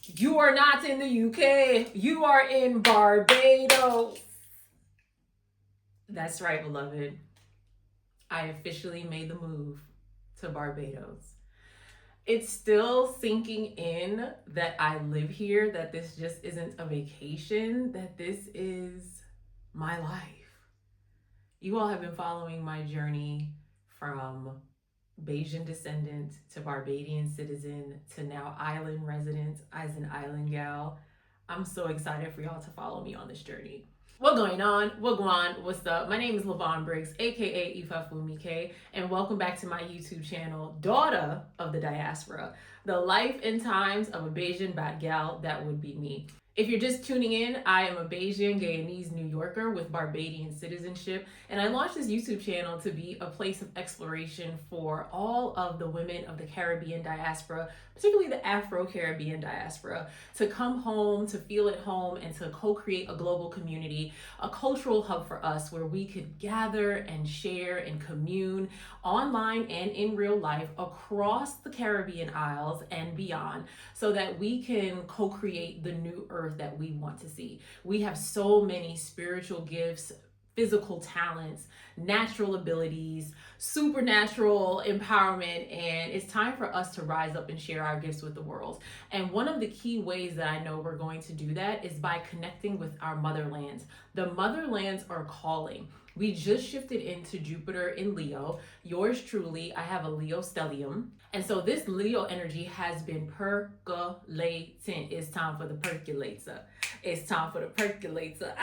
You are not in the UK. You are in Barbados. That's right, beloved. I officially made the move to Barbados. It's still sinking in that I live here, that this just isn't a vacation, that this is my life. You all have been following my journey from Bayesian descendant to Barbadian citizen to now island resident as an island gal. I'm so excited for y'all to follow me on this journey. What's going on? What going? What's up? My name is LaVon Briggs, aka Ifafumike, and welcome back to my YouTube channel, DAWTA of the Diaspora, the life and times of a Bayesian bat gal that would be me. If you're just tuning in, I am a Bayesian Guyanese New Yorker with Barbadian citizenship, and I launched this YouTube channel to be a place of exploration for all of the women of the Caribbean diaspora, particularly the Afro-Caribbean diaspora, to come home, to feel at home, and to co-create a global community, a cultural hub for us where we could gather and share and commune online and in real life across the Caribbean Isles and beyond, so that we can co-create the new earth that we want to see. We have so many spiritual gifts, physical talents, natural abilities, supernatural empowerment, and it's time for us to rise up and share our gifts with the world. And one of the key ways that I know we're going to do that is by connecting with our motherlands. The motherlands are calling. We just shifted into Jupiter in Leo. Yours truly, I have a Leo stellium. And so this Leo energy has been percolating. It's time for the percolator. It's time for the percolator.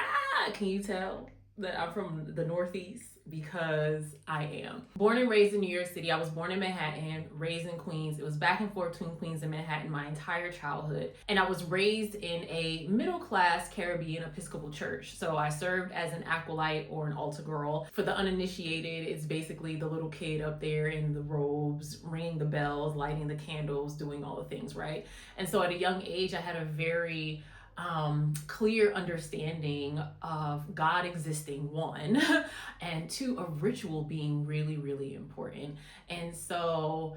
Can you tell that I'm from the Northeast? Because I am. Born and raised in New York City. I was born in Manhattan, raised in Queens. It was back and forth between Queens and Manhattan my entire childhood. And I was raised in a middle-class Caribbean Episcopal church. So I served as an acolyte or an altar girl. For the uninitiated, it's basically the little kid up there in the robes, ringing the bells, lighting the candles, doing all the things, right? And so at a young age, I had a very clear understanding of God existing, one, and two, of ritual being really, really important. And so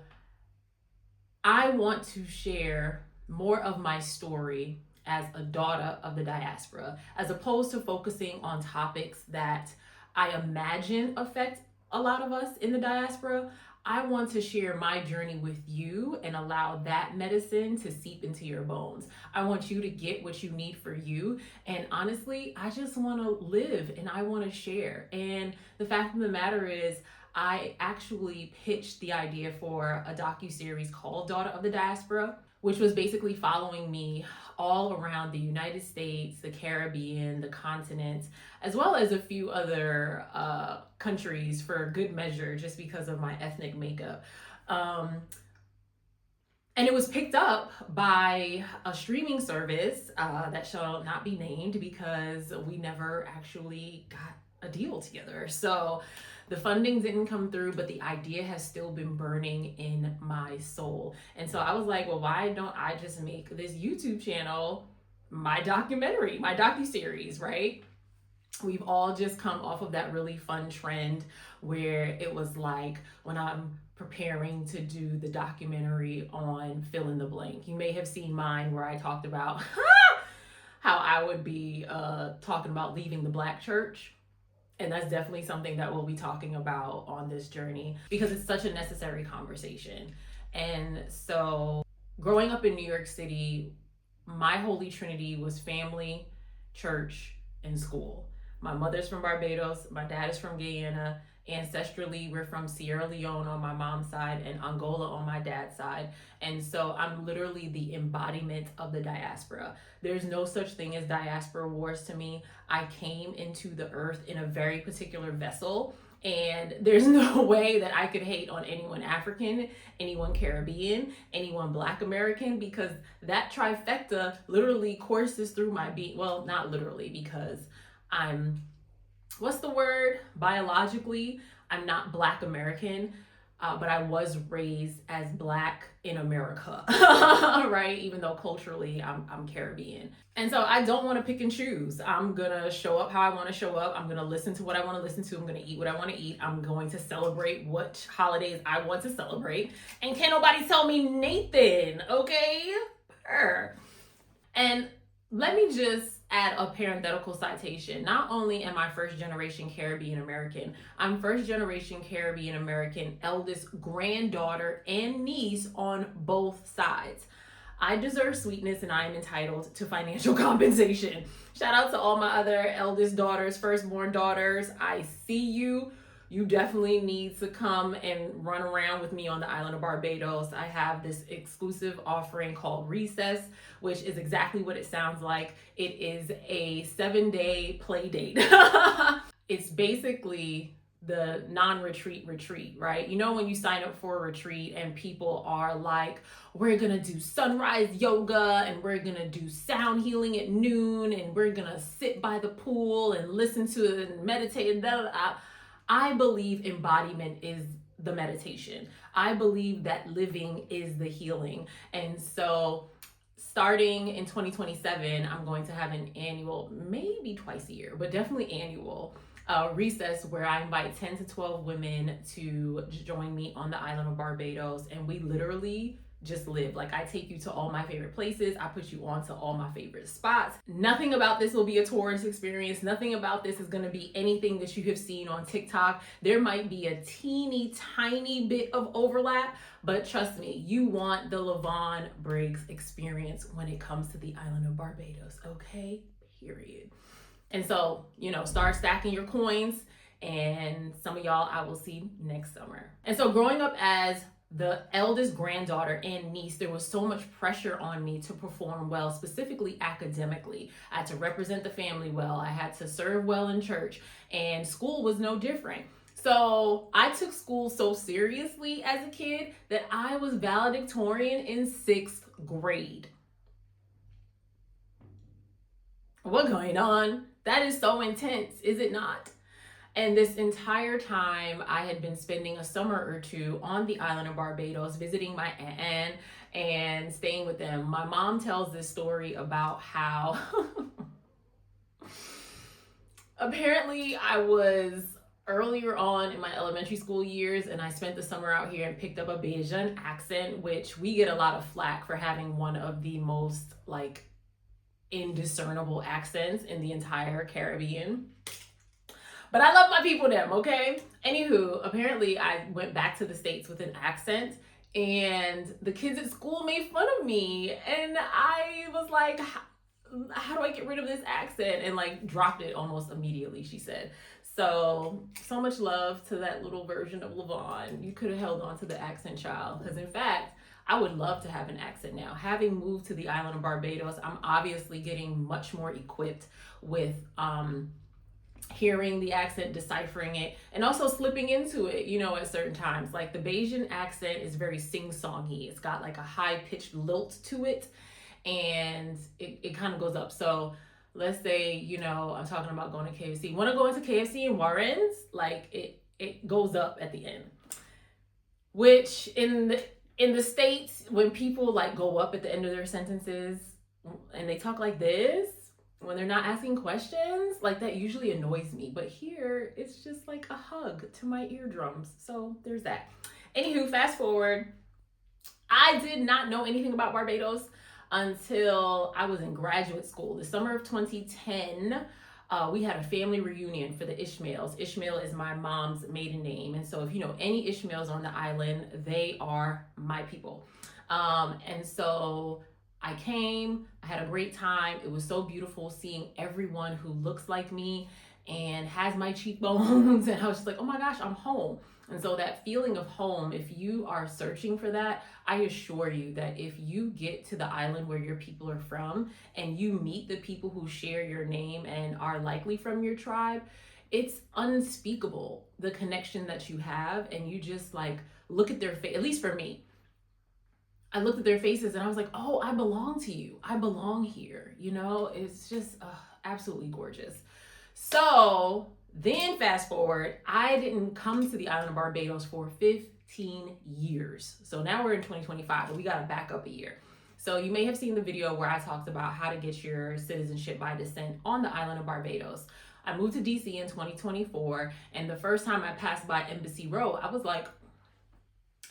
I want to share more of my story as a daughter of the diaspora, as opposed to focusing on topics that I imagine affect a lot of us in the diaspora. I want to share my journey with you and allow that medicine to seep into your bones. I want you to get what you need for you. And honestly, I just want to live and I want to share. And the fact of the matter is, I actually pitched the idea for a docuseries called DAWTA of the Diaspora, which was basically following me all around the United States, the Caribbean, the continent, as well as a few other countries for good measure, just because of my ethnic makeup. And it was picked up by a streaming service that shall not be named because we never actually got a deal together. So the funding didn't come through, but the idea has still been burning in my soul. And so I was like, well, why don't I just make this YouTube channel my documentary, my docuseries, right? We've all just come off of that really fun trend where it was like, when I'm preparing to do the documentary on fill in the blank, you may have seen mine where I talked about how I would be talking about leaving the Black church. And that's definitely something that we'll be talking about on this journey because it's such a necessary conversation. And so growing up in New York City, my holy trinity was family, church, and school. My mother's from Barbados, my dad is from Guyana. Ancestrally, we're from Sierra Leone on my mom's side and Angola on my dad's side. And so I'm literally the embodiment of the diaspora. There's no such thing as diaspora wars to me. I came into the earth in a very particular vessel, and there's no way that I could hate on anyone African, anyone Caribbean, anyone Black American, because that trifecta literally courses through my being. Well, not literally, because I'm, what's the word? Biologically, I'm not Black American, but I was raised as Black in America, right? Even though culturally I'm Caribbean. And so I don't want to pick and choose. I'm gonna show up how I want to show up. I'm gonna listen to what I want to listen to. I'm gonna eat what I want to eat. I'm going to celebrate what holidays I want to celebrate. And can't nobody tell me Nathan, okay? let me just add a parenthetical citation. Not only am I first generation Caribbean American, I'm first generation Caribbean American eldest granddaughter and niece on both sides. I deserve sweetness and I am entitled to financial compensation. Shout out to all my other eldest daughters, firstborn daughters. I see you. You definitely need to come and run around with me on the island of Barbados. I have this exclusive offering called Recess, which is exactly what it sounds like. It is a 7-day play date. It's basically the non-retreat retreat, right? You know, when you sign up for a retreat and people are like, we're gonna do sunrise yoga and we're gonna do sound healing at noon and we're gonna sit by the pool and listen to it and meditate. I believe embodiment is the meditation. I believe that living is the healing. And so starting in 2027, I'm going to have an annual, maybe twice a year, but definitely annual recess where I invite 10 to 12 women to join me on the island of Barbados. And we literally just live. Like, I take you to all my favorite places. I put you on to all my favorite spots. Nothing about this will be a tourist experience. Nothing about this is going to be anything that you have seen on TikTok. There might be a teeny tiny bit of overlap, but trust me, you want the Lavon Briggs experience when it comes to the island of Barbados, okay? Period. And so, you know, start stacking your coins, and some of y'all I will see next summer. And so growing up as the eldest granddaughter and niece, there was so much pressure on me to perform well, specifically academically. I had to represent the family well. I had to serve well in church, and school was no different. So I took school so seriously as a kid that I was valedictorian in 6th grade. What's going on? That is so intense, is it not? And this entire time, I had been spending a summer or two on the island of Barbados, visiting my aunt and staying with them. My mom tells this story about how apparently I was earlier on in my elementary school years, and I spent the summer out here and picked up a Bajan accent, which we get a lot of flack for having one of the most like indiscernible accents in the entire Caribbean. But I love my people them, okay? Anywho, apparently I went back to the States with an accent, and the kids at school made fun of me, and I was like, how do I get rid of this accent? And like dropped it almost immediately, she said. So much love to that little version of Lavon. You could have held on to the accent, child, because in fact, I would love to have an accent now. Having moved to the island of Barbados, I'm obviously getting much more equipped with hearing the accent, deciphering it, and also slipping into it, you know, at certain times. Like the Bajan accent is very sing-songy. It's got like a high-pitched lilt to it, and it kind of goes up. So let's say, you know, I'm talking about going to KFC. Want to go into KFC in Warren's? Like it goes up at the end. Which in the States, when people like go up at the end of their sentences and they talk like this, when they're not asking questions, like that usually annoys me. But here, it's just like a hug to my eardrums. So there's that. Anywho, fast forward. I did not know anything about Barbados until I was in graduate school. The summer of 2010, we had a family reunion for the Ishmaels. Ishmael is my mom's maiden name. And so if you know any Ishmaels on the island, they are my people. And so I came, I had a great time. It was so beautiful seeing everyone who looks like me and has my cheekbones. And I was just like, oh my gosh, I'm home. And so that feeling of home, if you are searching for that, I assure you that if you get to the island where your people are from and you meet the people who share your name and are likely from your tribe, it's unspeakable, the connection that you have. And you just like look at their face, at least for me. I looked at their faces and I was like, oh, I belong to you. I belong here. You know, it's just absolutely gorgeous. So then fast forward, I didn't come to the island of Barbados for 15 years. So now we're in 2025, but we got to back up a year. So you may have seen the video where I talked about how to get your citizenship by descent on the island of Barbados. I moved to DC in 2024. And the first time I passed by Embassy Row, I was like,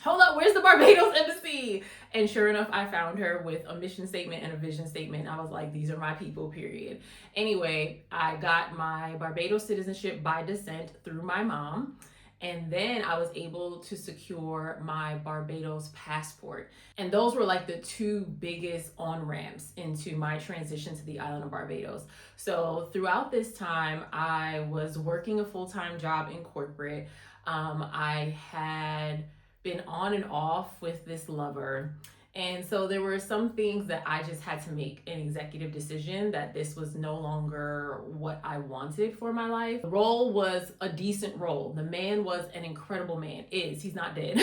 hold up, where's the Barbados embassy? And sure enough, I found her with a mission statement and a vision statement. I was like, these are my people, period. Anyway, I got my Barbados citizenship by descent through my mom. And then I was able to secure my Barbados passport. And those were like the two biggest on-ramps into my transition to the island of Barbados. So throughout this time, I was working a full-time job in corporate. I had been on and off with this lover. And so there were some things that I just had to make an executive decision that this was no longer what I wanted for my life. The role was a decent role. The man was an incredible man. He's not dead.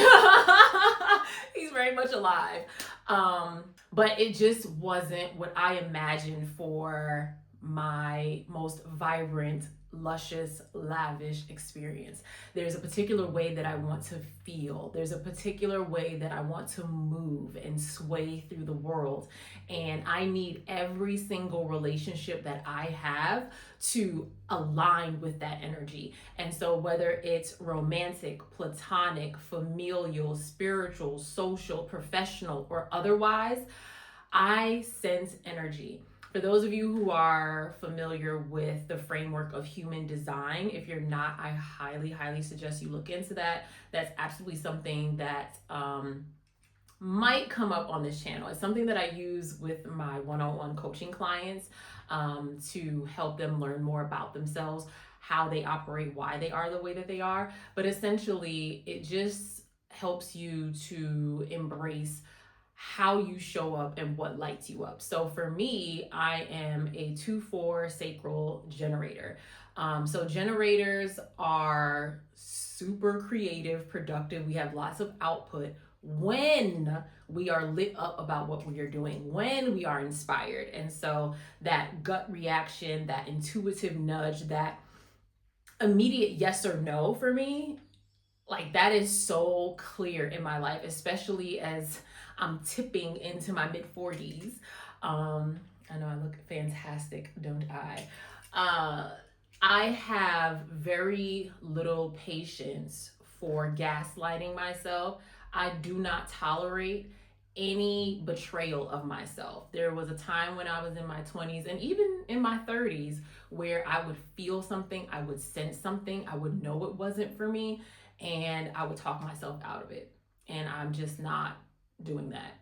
He's very much alive. But it just wasn't what I imagined for my most vibrant, luscious, lavish experience. There's a particular way that I want to feel. There's a particular way that I want to move and sway through the world. And I need every single relationship that I have to align with that energy. And so whether it's romantic, platonic, familial, spiritual, social, professional, or otherwise, I sense energy. For those of you who are familiar with the framework of human design, if you're not, I highly, highly suggest you look into that. That's absolutely something that might come up on this channel. It's something that I use with my one-on-one coaching clients to help them learn more about themselves, how they operate, why they are the way that they are. But essentially, it just helps you to embrace how you show up and what lights you up. So for me, I am a 2-4 sacral generator. So generators are super creative, productive. We have lots of output when we are lit up about what we are doing, when we are inspired. And so that gut reaction, that intuitive nudge, that immediate yes or no for me, like that is so clear in my life, especially as I'm tipping into my mid-40s. I know I look fantastic, don't I? I have very little patience for gaslighting myself. I do not tolerate any betrayal of myself. There was a time when I was in my 20s and even in my 30s where I would feel something, I would sense something, I would know it wasn't for me, and I would talk myself out of it. And I'm just not doing that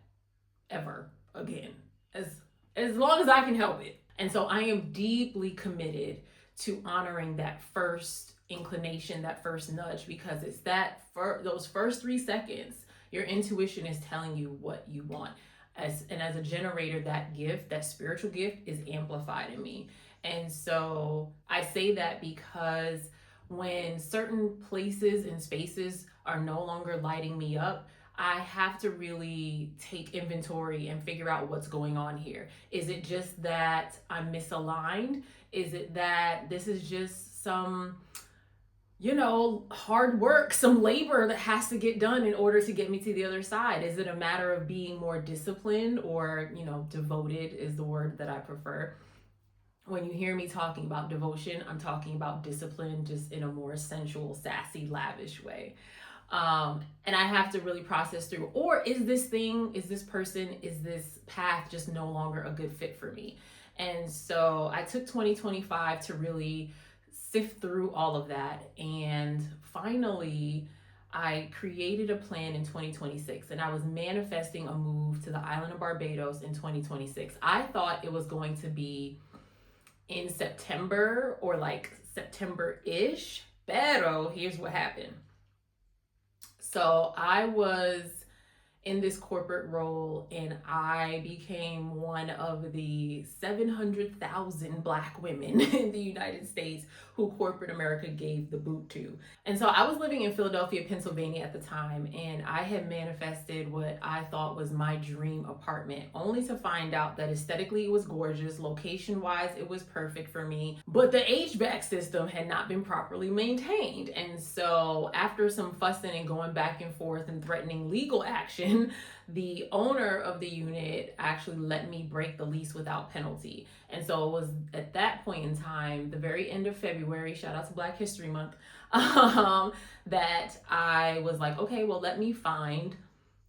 ever again, as long as I can help it. And so I am deeply committed to honoring that first inclination, that first nudge, because it's that those first 3 seconds, your intuition is telling you what you want. As a generator, that gift, that spiritual gift, is amplified in me. And so I say that because when certain places and spaces are no longer lighting me up, I have to really take inventory and figure out what's going on here. Is it just that I'm misaligned? Is it that this is just some, hard work, some labor that has to get done in order to get me to the other side? Is it a matter of being more disciplined or, devoted is the word that I prefer? When you hear me talking about devotion, I'm talking about discipline just in a more sensual, sassy, lavish way. And I have to really process through, or is this person, is this path just no longer a good fit for me? And so I took 2025 to really sift through all of that. And finally, I created a plan in 2026, and I was manifesting a move to the island of Barbados in 2026. I thought it was going to be in September or like September-ish, pero here's what happened. So I was in this corporate role, and I became one of the 700,000 Black women in the United States who corporate America gave the boot to. And so I was living in Philadelphia, Pennsylvania at the time, and I had manifested what I thought was my dream apartment, only to find out that aesthetically it was gorgeous, location-wise it was perfect for me, but the HVAC system had not been properly maintained. And so after some fussing and going back and forth and threatening legal action, situation, the owner of the unit actually let me break the lease without penalty. And so it was at that point in time, the very end of February, shout out to Black History Month, that I was like, okay, well, let me find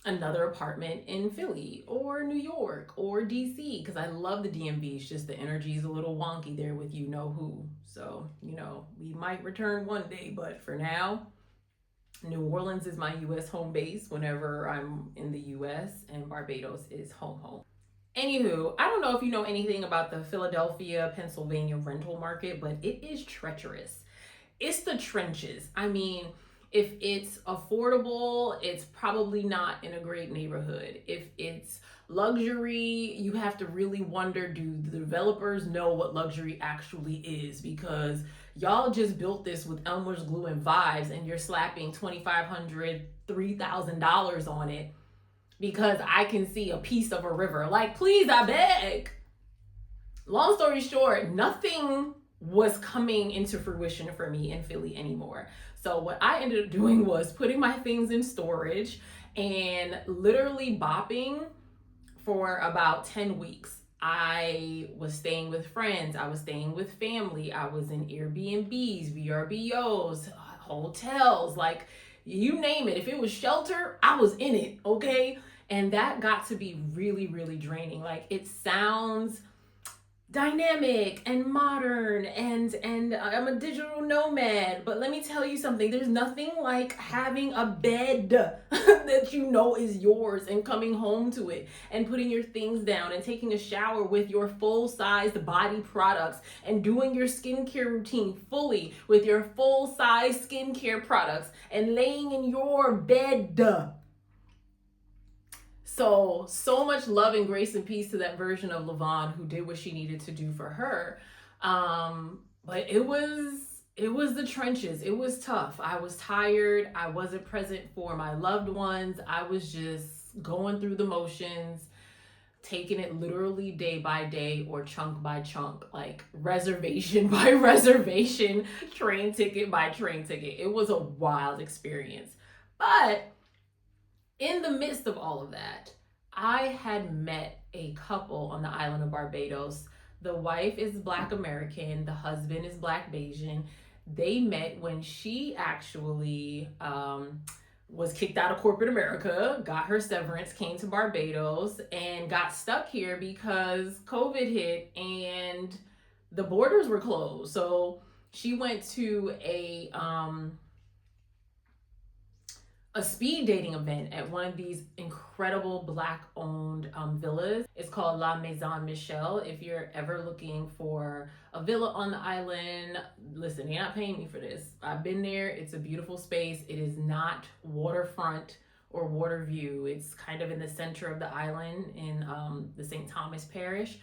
another apartment in Philly or New York or DC, because I love the DMV. It's just the energy is a little wonky there with you know who. So, we might return one day, but for now, New Orleans is my US home base whenever I'm in the US, and Barbados is home. Anywho, I don't know if you know anything about the Philadelphia, Pennsylvania rental market, but it is treacherous. It's the trenches. I mean, if it's affordable, it's probably not in a great neighborhood. If it's luxury, you have to really wonder, do the developers know what luxury actually is? Because y'all just built this with Elmer's glue and vibes, and you're slapping $2,500, $3,000 on it because I can see a piece of a river. Like, please, I beg. Long story short, nothing was coming into fruition for me in Philly anymore. So what I ended up doing was putting my things in storage and literally bopping for about 10 weeks. I was staying with friends, I was staying with family, I was in Airbnbs, VRBOs, hotels, like you name it. If it was shelter, I was in it, okay? And that got to be really, really draining. Like, it sounds dynamic and modern, and I'm a digital nomad, but let me tell you something, there's nothing like having a bed that you know is yours and coming home to it and putting your things down and taking a shower with your full-sized body products and doing your skincare routine fully with your full-size skincare products and laying in your bed. So much love and grace and peace to that version of Lavon who did what she needed to do for her. But it was the trenches. It was tough. I was tired. I wasn't present for my loved ones. I was just going through the motions, taking it literally day by day or chunk by chunk, like reservation by reservation, train ticket by train ticket. It was a wild experience. But in the midst of all of that, I had met a couple on the island of Barbados. The wife is Black American, the husband is Black Bayesian. They met when she actually was kicked out of corporate America, got her severance, came to Barbados, and got stuck here because COVID hit and the borders were closed. So she went to a speed dating event at one of these incredible Black owned villas. It's called La Maison Michel. If you're ever looking for a villa on the island, listen, you're not paying me for this. I've been there. It's a beautiful space. It is not waterfront or water view. It's kind of in the center of the island in the St. Thomas Parish.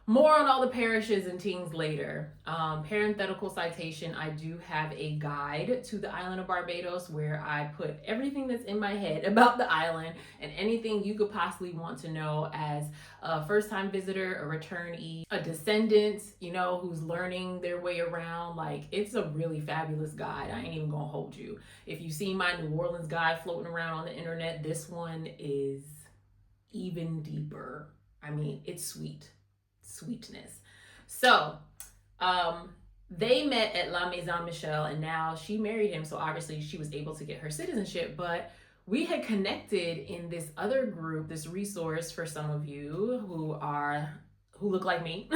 More on all the parishes and things later. Parenthetical citation, I do have a guide to the island of Barbados where I put everything that's in my head about the island and anything you could possibly want to know as a first-time visitor, a returnee, a descendant, who's learning their way around. Like, it's a really fabulous guide. I ain't even gonna hold you. If you see my New Orleans guide floating around on the internet, this one is even deeper. I mean, it's sweetness. So they met at La Maison Michel, and now she married him, so obviously she was able to get her citizenship. But we had connected in this other group, this resource for some of you who look like me.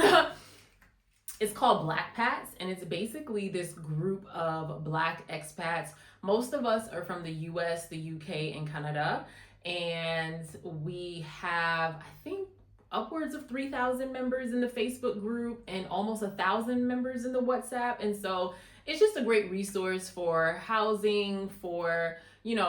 It's called Black Pats, and it's basically this group of Black expats. Most of us are from the US, the UK, and Canada, and we have, I think, upwards of 3,000 members in the Facebook group and almost 1,000 members in the WhatsApp. And so it's just a great resource for housing, for,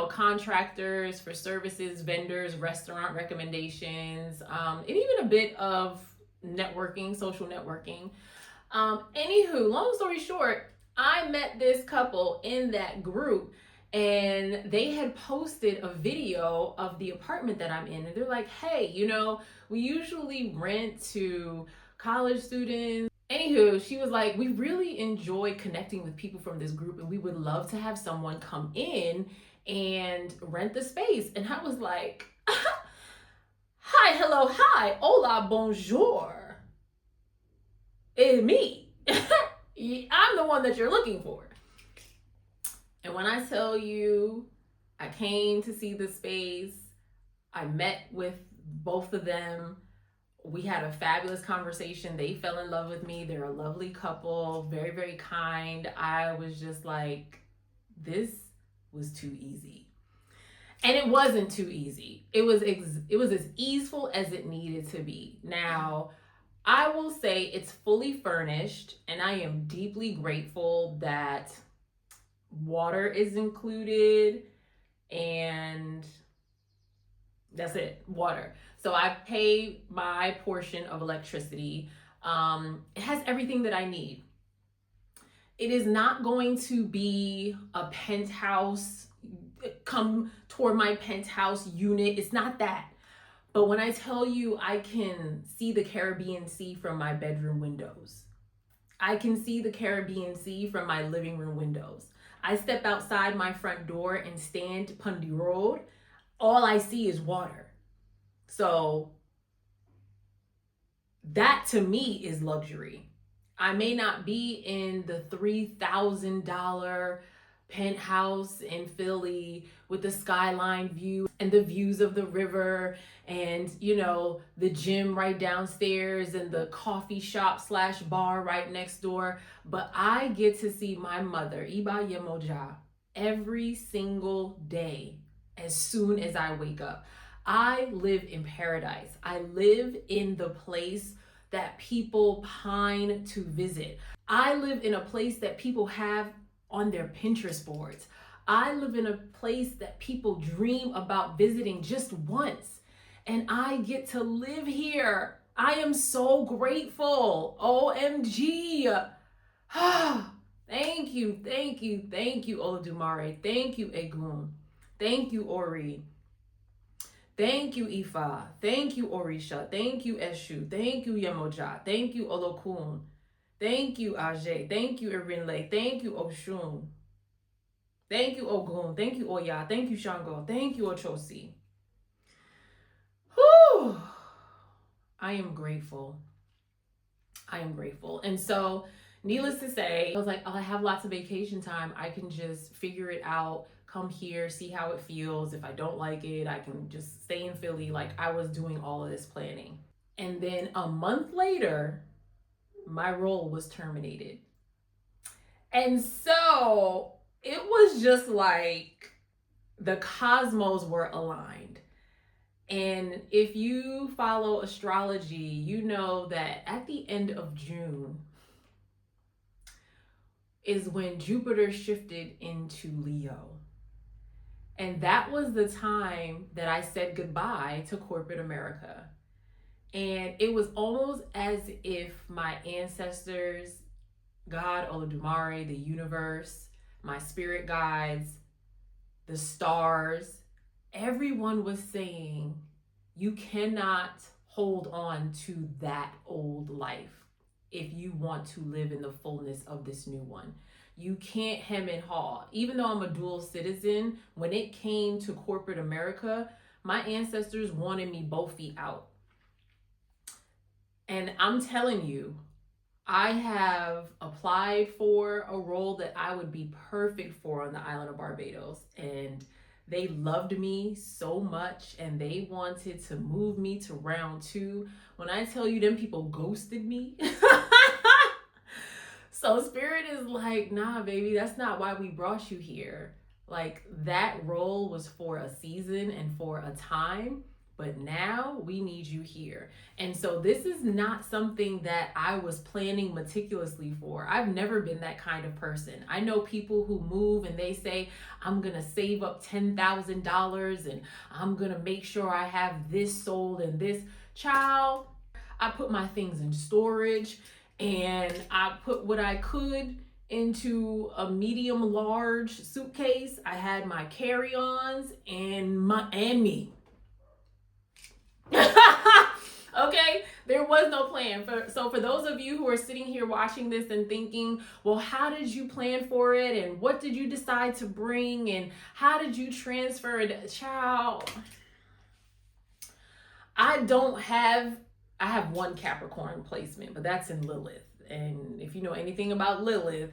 contractors, for services, vendors, restaurant recommendations, and even a bit of networking, social networking. Anywho, long story short, I met this couple in that group, and they had posted a video of the apartment that I'm in. And they're like, hey, we usually rent to college students. Anywho, she was like, we really enjoy connecting with people from this group, and we would love to have someone come in and rent the space. And I was like, Hi, hello, hi, hola, bonjour. It's me. I'm the one that you're looking for. And when I tell you, I came to see the space, I met with both of them. We had a fabulous conversation. They fell in love with me. They're a lovely couple, very, very kind. I was just like, this was too easy. And it wasn't too easy. It was as easeful as it needed to be. Now, I will say it's fully furnished, and I am deeply grateful that water is included, and that's it, water. So I pay my portion of electricity. It has everything that I need. It is not going to be a penthouse, come toward my penthouse unit. It's not that. But when I tell you I can see the Caribbean Sea from my bedroom windows, I can see the Caribbean Sea from my living room windows. I step outside my front door and stand upon the road. All I see is water. So that to me is luxury. I may not be in the $3,000 penthouse in Philly with the skyline view and the views of the river and, you know, the gym right downstairs and the coffee shop / bar right next door. But I get to see my mother, Iba Yemoja, every single day as soon as I wake up. I live in paradise. I live in the place that people pine to visit. I live in a place that people have on their Pinterest boards. I live in a place that people dream about visiting just once. And I get to live here. I am so grateful. OMG. Thank you, thank you, thank you, Olodumare. Thank you, Egun. Thank you, Ori. Thank you, Ifa. Thank you, Orisha. Thank you, Eshu. Thank you, Yemoja. Thank you, Olokun. Thank you, Ajay. Thank you, Erinle. Thank you, Oshun. Thank you, Ogun. Thank you, Oya. Thank you, Shango. Thank you, Ochosi. Whew. I am grateful. I am grateful. And so, needless to say, I was like, oh, I have lots of vacation time. I can just figure it out, come here, see how it feels. If I don't like it, I can just stay in Philly. Like, I was doing all of this planning. And then a month later, my role was terminated. And so it was just like the cosmos were aligned. And if you follow astrology, you know that at the end of June is when Jupiter shifted into Leo. And that was the time that I said goodbye to corporate America. And it was almost as if my ancestors, God, Olodumare, the universe, my spirit guides, the stars, everyone was saying, you cannot hold on to that old life if you want to live in the fullness of this new one. You can't hem and haw. Even though I'm a dual citizen, when it came to corporate America, my ancestors wanted me both feet out. And I'm telling you, I have applied for a role that I would be perfect for on the island of Barbados. And they loved me so much and they wanted to move me to round 2. When I tell you them people ghosted me. So Spirit is like, nah, baby, that's not why we brought you here. Like, that role was for a season and for a time. But now we need you here. And so this is not something that I was planning meticulously for. I've never been that kind of person. I know people who move and they say, I'm going to save up $10,000 and I'm going to make sure I have this sold and this. Child, I put my things in storage and I put what I could into a medium large suitcase. I had my carry-ons and me. Okay, there was no plan. So for those of you who are sitting here watching this and thinking, well, how did you plan for it? And what did you decide to bring? And how did you transfer it? Child, I have one Capricorn placement, but that's in Lilith. And if you know anything about Lilith,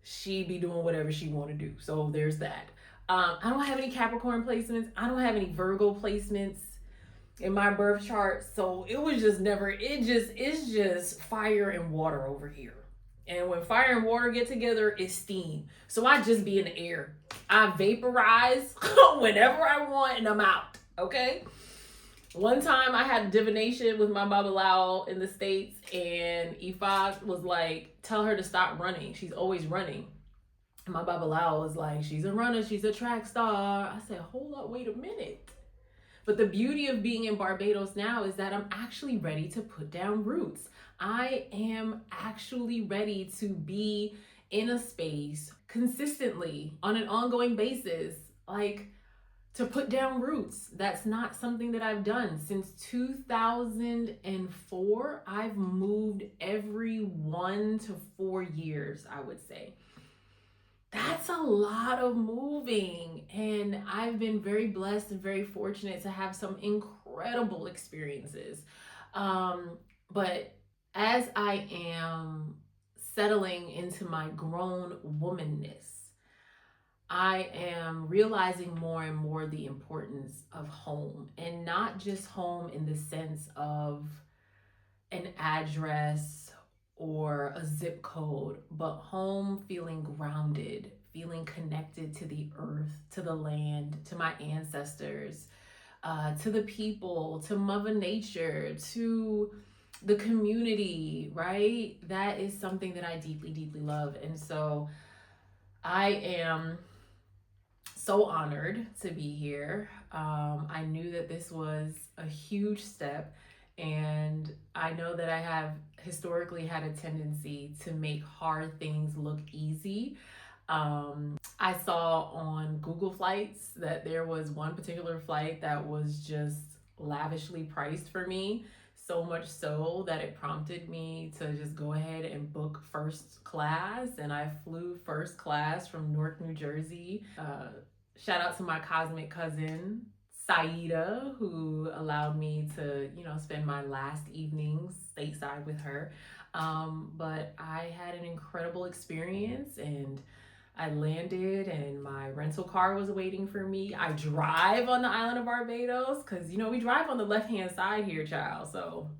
she be doing whatever she want to do. So there's that. I don't have any Capricorn placements. I don't have any Virgo placements in my birth chart. So it was just never, it's just fire and water over here. And when fire and water get together, it's steam. So I just be in the air. I vaporize whenever I want and I'm out. Okay? One time I had a divination with my Babalao in the States, and Ifa was like, tell her to stop running. She's always running. And my Babalao was like, she's a runner, she's a track star. I said, hold up, wait a minute. But the beauty of being in Barbados now is that I'm actually ready to put down roots. I am actually ready to be in a space consistently on an ongoing basis, like to put down roots. That's not something that I've done since 2004. I've moved every 1 to 4 years, I would say. That's a lot of moving, and I've been very blessed and very fortunate to have some incredible experiences. But as I am settling into my grown womanness, I am realizing more and more the importance of home, and not just home in the sense of an address or a zip code, but home feeling grounded, feeling connected to the earth, to the land, to my ancestors, to the people, to Mother Nature, to the community, right? That is something that I deeply, deeply love. And so I am so honored to be here. I knew that this was a huge step, and I know that I have historically had a tendency to make hard things look easy. I saw on Google Flights that there was one particular flight that was just lavishly priced for me, so much so that it prompted me to just go ahead and book first class, and I flew first class from Newark, New Jersey. Shout out to my cosmic cousin, Saida, who allowed me to, spend my last evenings stateside with her. But I had an incredible experience, and I landed and my rental car was waiting for me. I drive on the island of Barbados because, we drive on the left-hand side here, child. So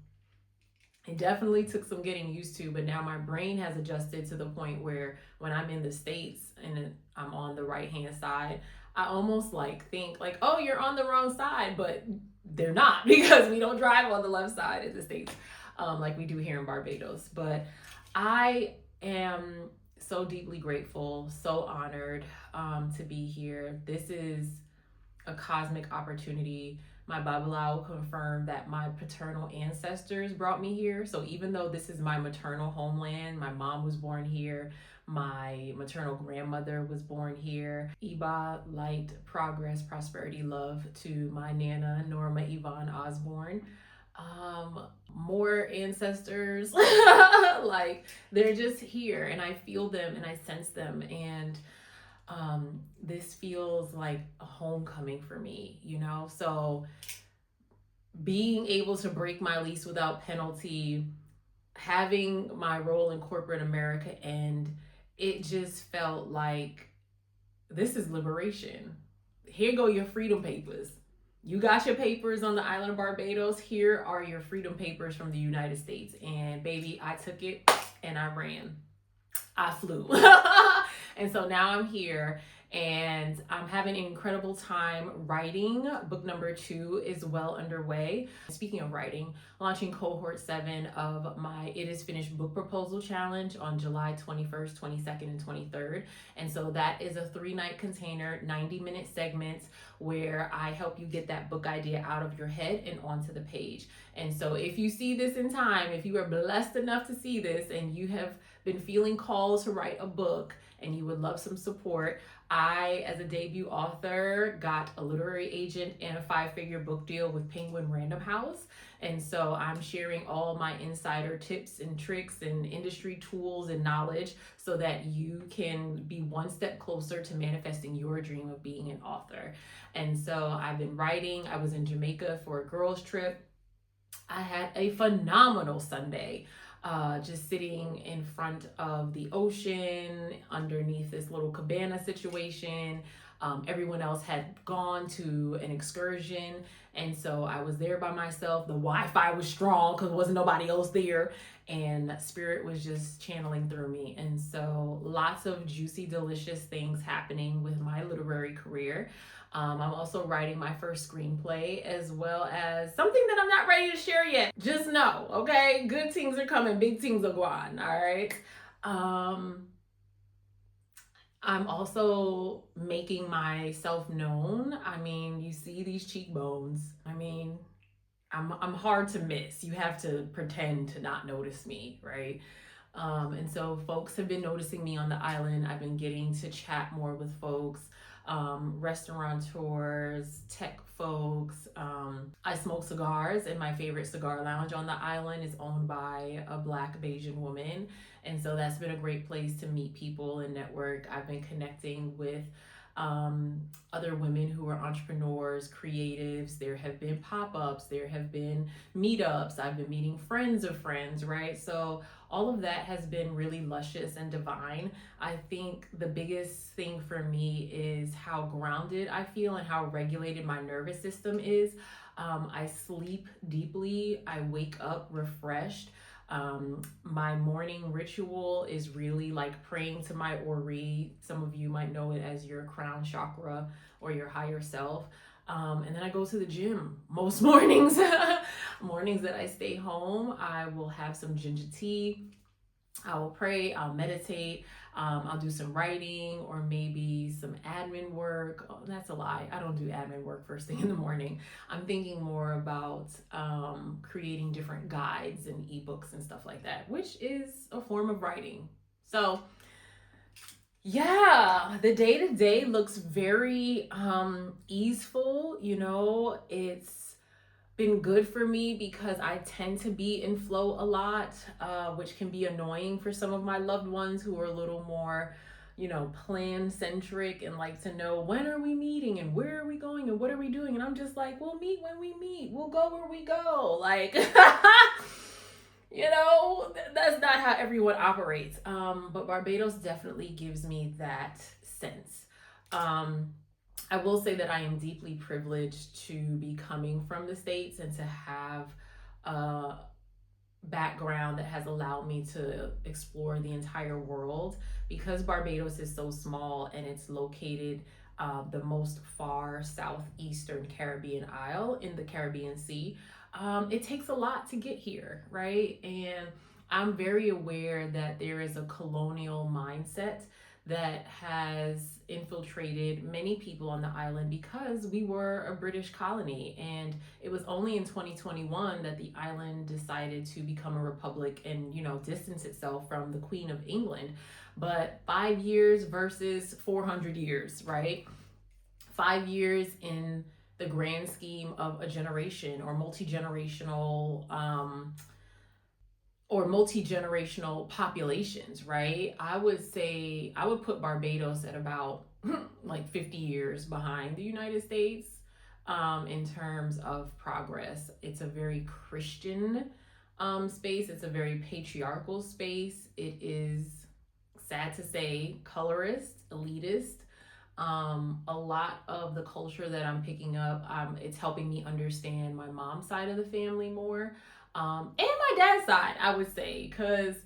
it definitely took some getting used to, but now my brain has adjusted to the point where when I'm in the States and I'm on the right-hand side, I almost think oh, you're on the wrong side, but they're not, because we don't drive on the left side in the States like we do here in Barbados. But I am so deeply grateful, so honored to be here. This is a cosmic opportunity. My Babalao confirmed that my paternal ancestors brought me here. So even though this is my maternal homeland, my mom was born here, my maternal grandmother was born here. Iba, light, progress, prosperity, love to my Nana, Norma Yvonne Osborne. More ancestors, they're just here, and I feel them and I sense them. And this feels like a homecoming for me, So being able to break my lease without penalty, having my role in corporate America end, it just felt like this is liberation. Here go your freedom papers. You got your papers on the island of Barbados. Here are your freedom papers from the United States. And baby, I took it and I ran. I flew. And so now I'm here, and I'm having an incredible time writing. Book number 2 is well underway. Speaking of writing, launching cohort 7 of my It Is Finished book proposal challenge on July 21st, 22nd, and 23rd. And so that is a 3-night container, 90-minute segments where I help you get that book idea out of your head and onto the page. And so if you see this in time, if you are blessed enough to see this and you have been feeling called to write a book and you would love some support, I, as a debut author, got a literary agent and a 5-figure book deal with Penguin Random House. And so I'm sharing all my insider tips and tricks and industry tools and knowledge so that you can be one step closer to manifesting your dream of being an author. And so I've been writing. I was in Jamaica for a girls' trip. I had a phenomenal Sunday. Just sitting in front of the ocean underneath this little cabana situation. Everyone else had gone to an excursion, and so I was there by myself. The Wi-Fi was strong because there wasn't nobody else there, and Spirit was just channeling through me. And so lots of juicy, delicious things happening with my literary career. I'm also writing my first screenplay, as well as something that I'm not ready to share yet. Just know, okay? Good things are coming, big things are going, all right? I'm also making myself known. I mean, you see these cheekbones. I mean, I'm hard to miss. You have to pretend to not notice me, right? And so folks have been noticing me on the island. I've been getting to chat more with folks, restaurateurs, tech folks. I smoke cigars, and my favorite cigar lounge on the island is owned by a Black Bayesian woman. And so that's been a great place to meet people and network. I've been connecting with other women who are entrepreneurs, creatives. There have been pop-ups, there have been meetups. I've been meeting friends of friends, right? So all of that has been really luscious and divine. I think the biggest thing for me is how grounded I feel and how regulated my nervous system is. I sleep deeply. I wake up refreshed. My morning ritual is really like praying to my Ori. Some of you might know it as your crown chakra or your higher self. And then I go to the gym most mornings. Mornings that I stay home, I will have some ginger tea. I will pray, I'll meditate, I'll do some writing or maybe some admin work. Oh, that's a lie. I don't do admin work first thing in the morning. I'm thinking more about creating different guides and ebooks and stuff like that, which is a form of writing. So yeah, the day to day looks very easeful. You know, it's been good for me because I tend to be in flow a lot, which can be annoying for some of my loved ones who are a little more, you know, plan centric and like to know when are we meeting and where are we going and what are we doing. And I'm just like, we'll meet when we meet. We'll go where we go. Like, you know, that's not how everyone operates. But Barbados definitely gives me that sense. I will say that I am deeply privileged to be coming from the States and to have a background that has allowed me to explore the entire world. Because Barbados is so small and it's located the most far southeastern Caribbean isle in the Caribbean Sea. It takes a lot to get here, right? And I'm very aware that there is a colonial mindset that has infiltrated many people on the island because we were a British colony. And it was only in 2021 that the island decided to become a republic and, you know, distance itself from the Queen of England. But 5 years versus 400 years, right? 5 years in the grand scheme of a generation or multi-generational populations, right? I would say I would put Barbados at about like 50 years behind the United States in terms of progress. It's a very Christian space. It's a very patriarchal space. It is, sad to say, colorist, elitist. A lot of the culture that I'm picking up, it's helping me understand my mom's side of the family more. And my dad's side, I would say, because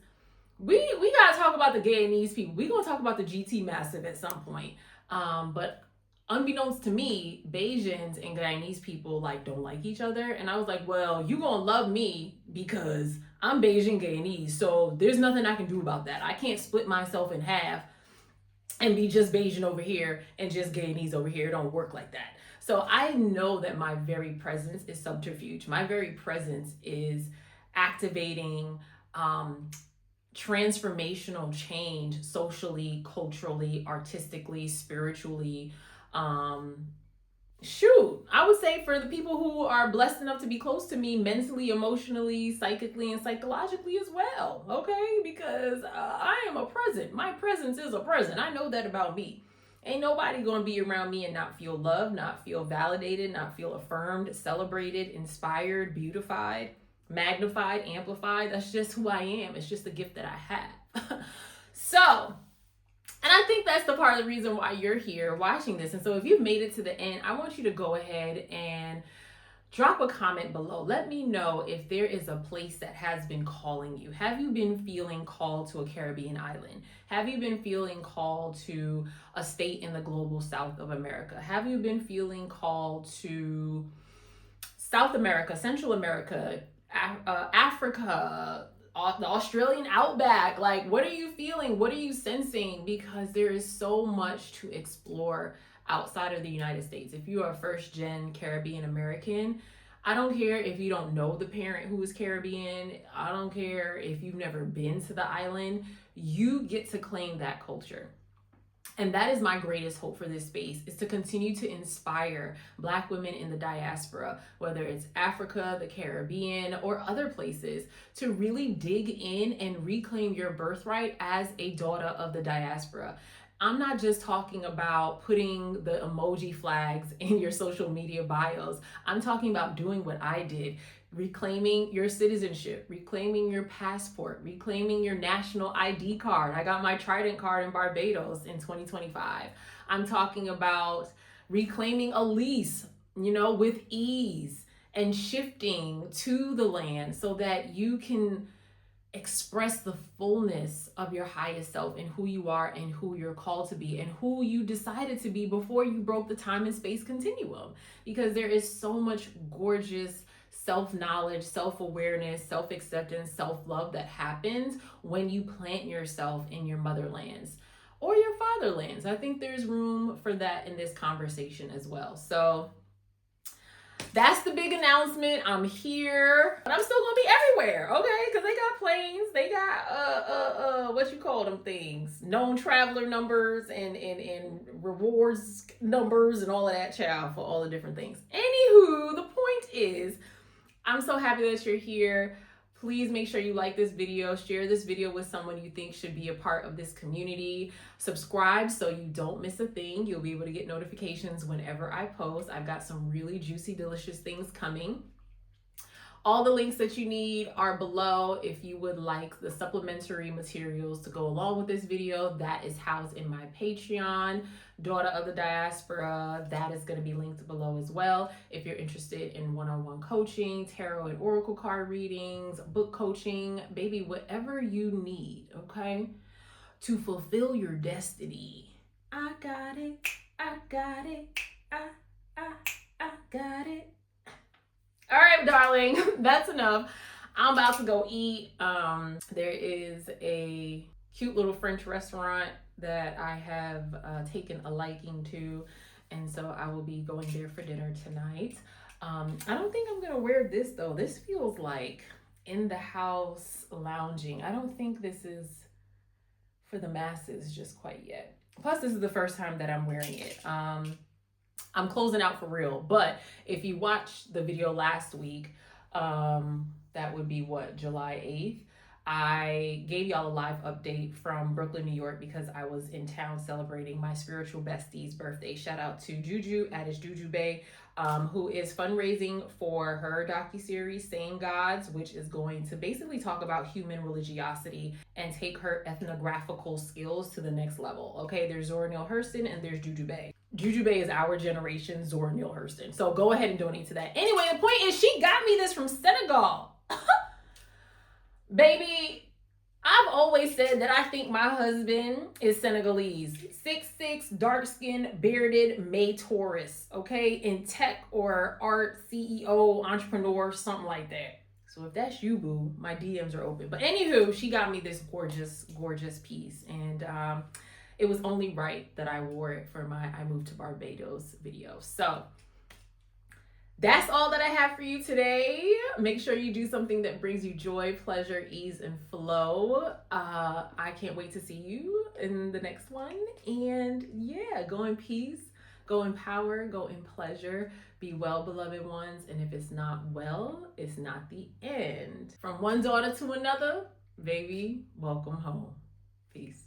we gotta talk about the Guyanese people. We gonna talk about the GT Massive at some point. But unbeknownst to me, Bajans and Guyanese people like don't like each other. And I was like, well, you gonna love me because I'm Bajan Guyanese. So there's nothing I can do about that. I can't split myself in half and be just Bajan over here and just Guyanese over here. It don't work like that. So I know that my very presence is subterfuge. My very presence is activating transformational change socially, culturally, artistically, spiritually. I would say for the people who are blessed enough to be close to me mentally, emotionally, psychically, and psychologically as well, okay? Because I am a present. My presence is a present. I know that about me. Ain't nobody gonna be around me and not feel loved, not feel validated, not feel affirmed, celebrated, inspired, beautified, magnified, amplified. That's just who I am. It's just the gift that I have. So, and I think that's the part of the reason why you're here watching this. And so if you've made it to the end, I want you to go ahead and drop a comment below. Let me know if there is a place that has been calling you. Have you been feeling called to a Caribbean island? Have you been feeling called to a state in the global south of America? Have you been feeling called to South America, Central America, Africa, the Australian outback? Like, what are you feeling? What are you sensing? Because there is so much to explore outside of the United States. If you are first gen Caribbean American, I don't care if you don't know the parent who is Caribbean. I don't care if you've never been to the island. You get to claim that culture. And that is my greatest hope for this space, is to continue to inspire Black women in the diaspora, whether it's Africa, the Caribbean, or other places, to really dig in and reclaim your birthright as a daughter of the diaspora. I'm not just talking about putting the emoji flags in your social media bios. I'm talking about doing what I did. Reclaiming your citizenship, reclaiming your passport, reclaiming your national ID card. I got my Trident card in Barbados in 2025. I'm talking about reclaiming a lease, with ease, and shifting to the land so that you can express the fullness of your highest self and who you are and who you're called to be and who you decided to be before you broke the time and space continuum. Because there is so much gorgeous self-knowledge, self-awareness, self-acceptance, self-love that happens when you plant yourself in your motherlands or your fatherlands. I think there's room for that in this conversation as well. So that's the big announcement. I'm here, but I'm still gonna be everywhere, okay? Because they got planes, they got what you call them things, known traveler numbers and rewards numbers and all of that, child, for all the different things. Anywho, the point is, I'm so happy that you're here. Please make sure you like this video, share this video with someone you think should be a part of this community. Subscribe so you don't miss a thing. You'll be able to get notifications whenever I post. I've got some really juicy, delicious things coming. All the links that you need are below. If you would like the supplementary materials to go along with this video, that is housed in my Patreon, Daughter of the Diaspora. That is going to be linked below as well. If you're interested in one-on-one coaching, tarot and oracle card readings, book coaching, baby, whatever you need, okay, to fulfill your destiny. I got it. I got it. I got it. All right, darling, that's enough. I'm about to go eat. There is a cute little French restaurant that I have taken a liking to, and so I will be going there for dinner tonight. I don't think I'm gonna wear this though. This feels like in the house lounging. I don't think this is for the masses just quite yet. Plus, this is the first time that I'm wearing it. I'm closing out for real, but if you watched the video last week, that would be July 8th. I gave y'all a live update from Brooklyn, New York, because I was in town celebrating my spiritual bestie's birthday. Shout out to Juju at Juju Bay, who is fundraising for her docuseries, Same Gods, which is going to basically talk about human religiosity and take her ethnographical skills to the next level. Okay, there's Zora Neale Hurston and there's Juju Bay. Juju Bay is our generation Zora Neale Hurston. So go ahead and donate to that. Anyway, the point is she got me this from Senegal. Baby, I've always said that I think my husband is Senegalese. 6'6", dark-skinned, bearded, May Taurus, okay? In tech or art, CEO, entrepreneur, something like that. So if that's you, boo, my DMs are open. But anywho, she got me this gorgeous, gorgeous piece. And it was only right that I wore it for my I Moved to Barbados video. So That's all that I have for you today. Make sure you do something that brings you joy, pleasure, ease, and flow. I can't wait to see you in the next one. And yeah, go in peace, go in power, go in pleasure. Be well, beloved ones. And if it's not well, it's not the end. From one daughter to another, baby, welcome home. Peace.